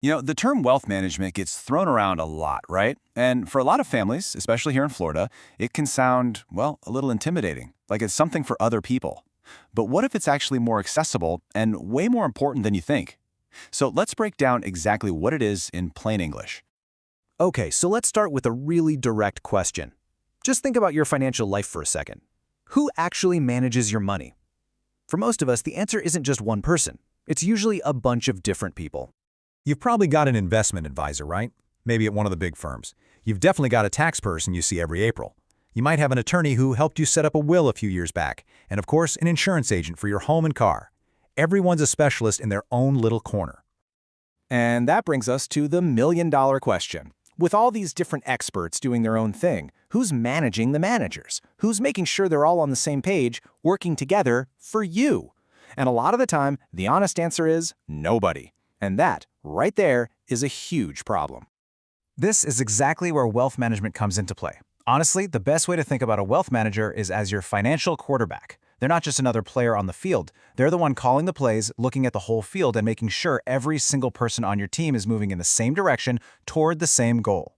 The term wealth management gets thrown around a lot, right? And for a lot of families, especially here in Florida, it can sound, well, a little intimidating, like it's something for other people. But what if it's actually more accessible and way more important than you think? So let's break down exactly what it is in plain English. Okay, so let's start with a really direct question. Just think about your financial life for a second. Who actually manages your money? For most of us, the answer isn't just one person. It's usually a bunch of different people. You've probably got an investment advisor, right? Maybe at one of the big firms. You've definitely got a tax person you see every April. You might have an attorney who helped you set up a will a few years back, and of course, an insurance agent for your home and car. Everyone's a specialist in their own little corner. And that brings us to the million-dollar question. With all these different experts doing their own thing, who's managing the managers? Who's making sure they're all on the same page, working together for you? And a lot of the time, the honest answer is nobody. And that, right there, is a huge problem. This is exactly where wealth management comes into play. Honestly, the best way to think about a wealth manager is as your financial quarterback. They're not just another player on the field. They're the one calling the plays, looking at the whole field, and making sure every single person on your team is moving in the same direction toward the same goal.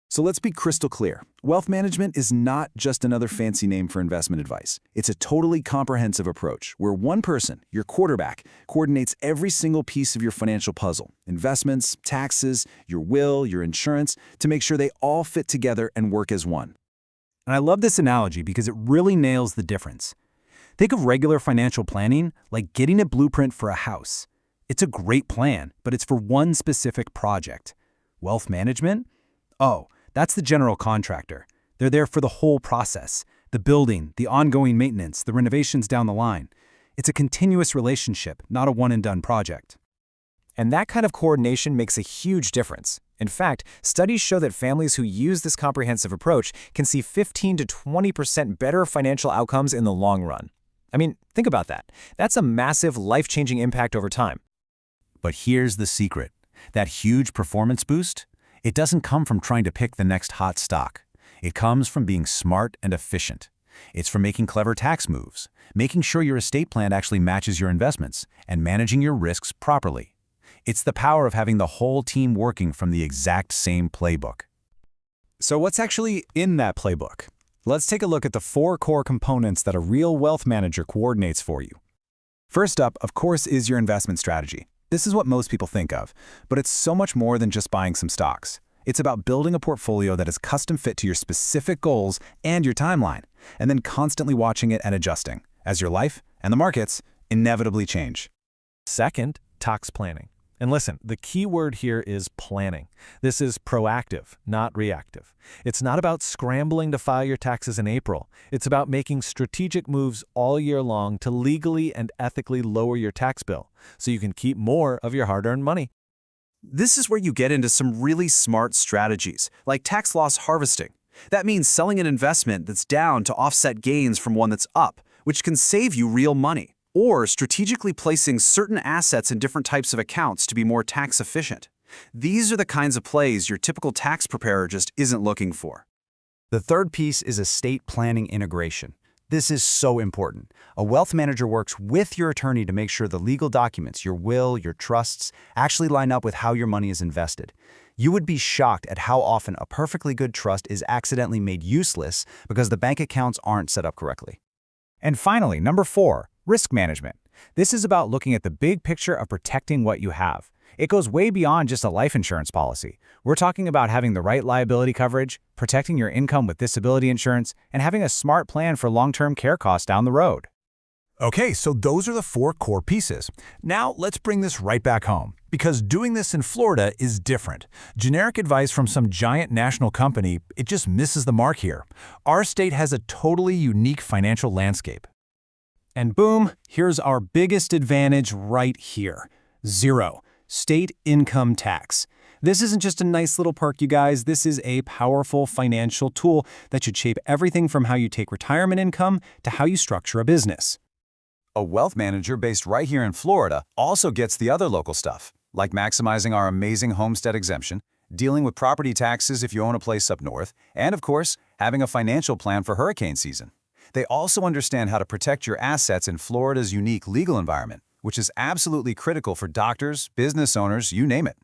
So let's be crystal clear. Wealth management is not just another fancy name for investment advice. It's a totally comprehensive approach where one person, your quarterback, coordinates every single piece of your financial puzzle, investments, taxes, your will, your insurance, to make sure they all fit together and work as one. And I love this analogy because it really nails the difference. Think of regular financial planning like getting a blueprint for a house. It's a great plan, but it's for one specific project. Wealth management? Oh, that's the general contractor. They're there for the whole process, the building, the ongoing maintenance, the renovations down the line. It's a continuous relationship, not a one-and-done project. And that kind of coordination makes a huge difference. In fact, studies show that families who use this comprehensive approach can see 15 to 20% better financial outcomes in the long run. I mean, think about that. That's a massive, life-changing impact over time. But here's the secret. That huge performance boost? It doesn't come from trying to pick the next hot stock. It comes from being smart and efficient. It's from making clever tax moves, making sure your estate plan actually matches your investments, and managing your risks properly. It's the power of having the whole team working from the exact same playbook. So what's actually in that playbook? Let's take a look at the 4 core components that a real wealth manager coordinates for you. First up, of course, is your investment strategy. This is what most people think of, but it's so much more than just buying some stocks. It's about building a portfolio that is custom fit to your specific goals and your timeline, and then constantly watching it and adjusting, as your life and the markets inevitably change. Second, tax planning. And listen, the key word here is planning. This is proactive, not reactive. It's not about scrambling to file your taxes in April. It's about making strategic moves all year long to legally and ethically lower your tax bill so you can keep more of your hard-earned money. This is where you get into some really smart strategies, like tax loss harvesting. That means selling an investment that's down to offset gains from one that's up, which can save you real money. Or strategically placing certain assets in different types of accounts to be more tax efficient. These are the kinds of plays your typical tax preparer just isn't looking for. The third piece is estate planning integration. This is so important. A wealth manager works with your attorney to make sure the legal documents, your will, your trusts, actually line up with how your money is invested. You would be shocked at how often a perfectly good trust is accidentally made useless because the bank accounts aren't set up correctly. And finally, number 4, risk management. This is about looking at the big picture of protecting what you have. It goes way beyond just a life insurance policy. We're talking about having the right liability coverage, protecting your income with disability insurance, and having a smart plan for long-term care costs down the road. Okay, so those are the 4 core pieces. Now let's bring this right back home, because doing this in Florida is different. Generic advice from some giant national company, it just misses the mark here. Our state has a totally unique financial landscape. And boom, here's our biggest advantage right here. 0. State income tax. This isn't just a nice little perk, you guys. This is a powerful financial tool that should shape everything from how you take retirement income to how you structure a business. A wealth manager based right here in Florida also gets the other local stuff, like maximizing our amazing homestead exemption, dealing with property taxes if you own a place up north, and of course, having a financial plan for hurricane season. They also understand how to protect your assets in Florida's unique legal environment, which is absolutely critical for doctors, business owners, you name it.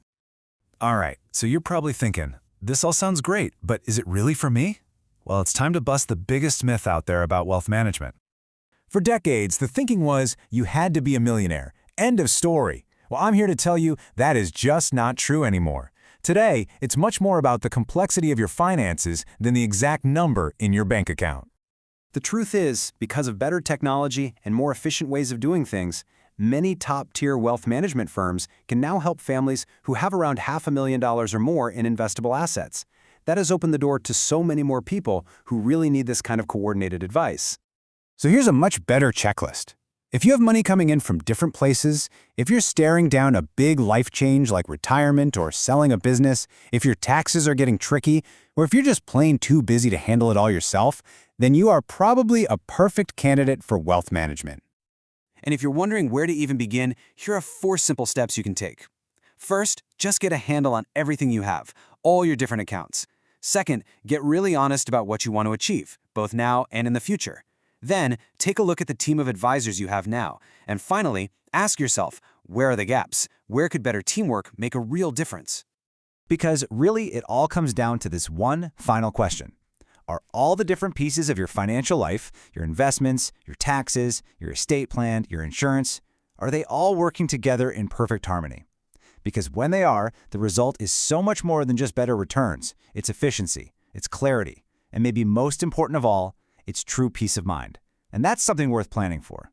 All right, so you're probably thinking, this all sounds great, but is it really for me? Well, it's time to bust the biggest myth out there about wealth management. For decades, the thinking was you had to be a millionaire. End of story. Well, I'm here to tell you that is just not true anymore. Today, it's much more about the complexity of your finances than the exact number in your bank account. The truth is, because of better technology and more efficient ways of doing things, many top-tier wealth management firms can now help families who have around $500,000 or more in investable assets. That has opened the door to so many more people who really need this kind of coordinated advice. So here's a much better checklist. If you have money coming in from different places, if you're staring down a big life change like retirement or selling a business, if your taxes are getting tricky, or if you're just plain too busy to handle it all yourself, then you are probably a perfect candidate for wealth management. And if you're wondering where to even begin, here are 4 simple steps you can take. First, just get a handle on everything you have, all your different accounts. Second, get really honest about what you want to achieve, both now and in the future. Then, take a look at the team of advisors you have now. And finally, ask yourself, where are the gaps? Where could better teamwork make a real difference? Because really, it all comes down to this one final question. Are all the different pieces of your financial life, your investments, your taxes, your estate plan, your insurance, are they all working together in perfect harmony? Because when they are, the result is so much more than just better returns. It's efficiency, it's clarity, and maybe most important of all, it's true peace of mind. And that's something worth planning for.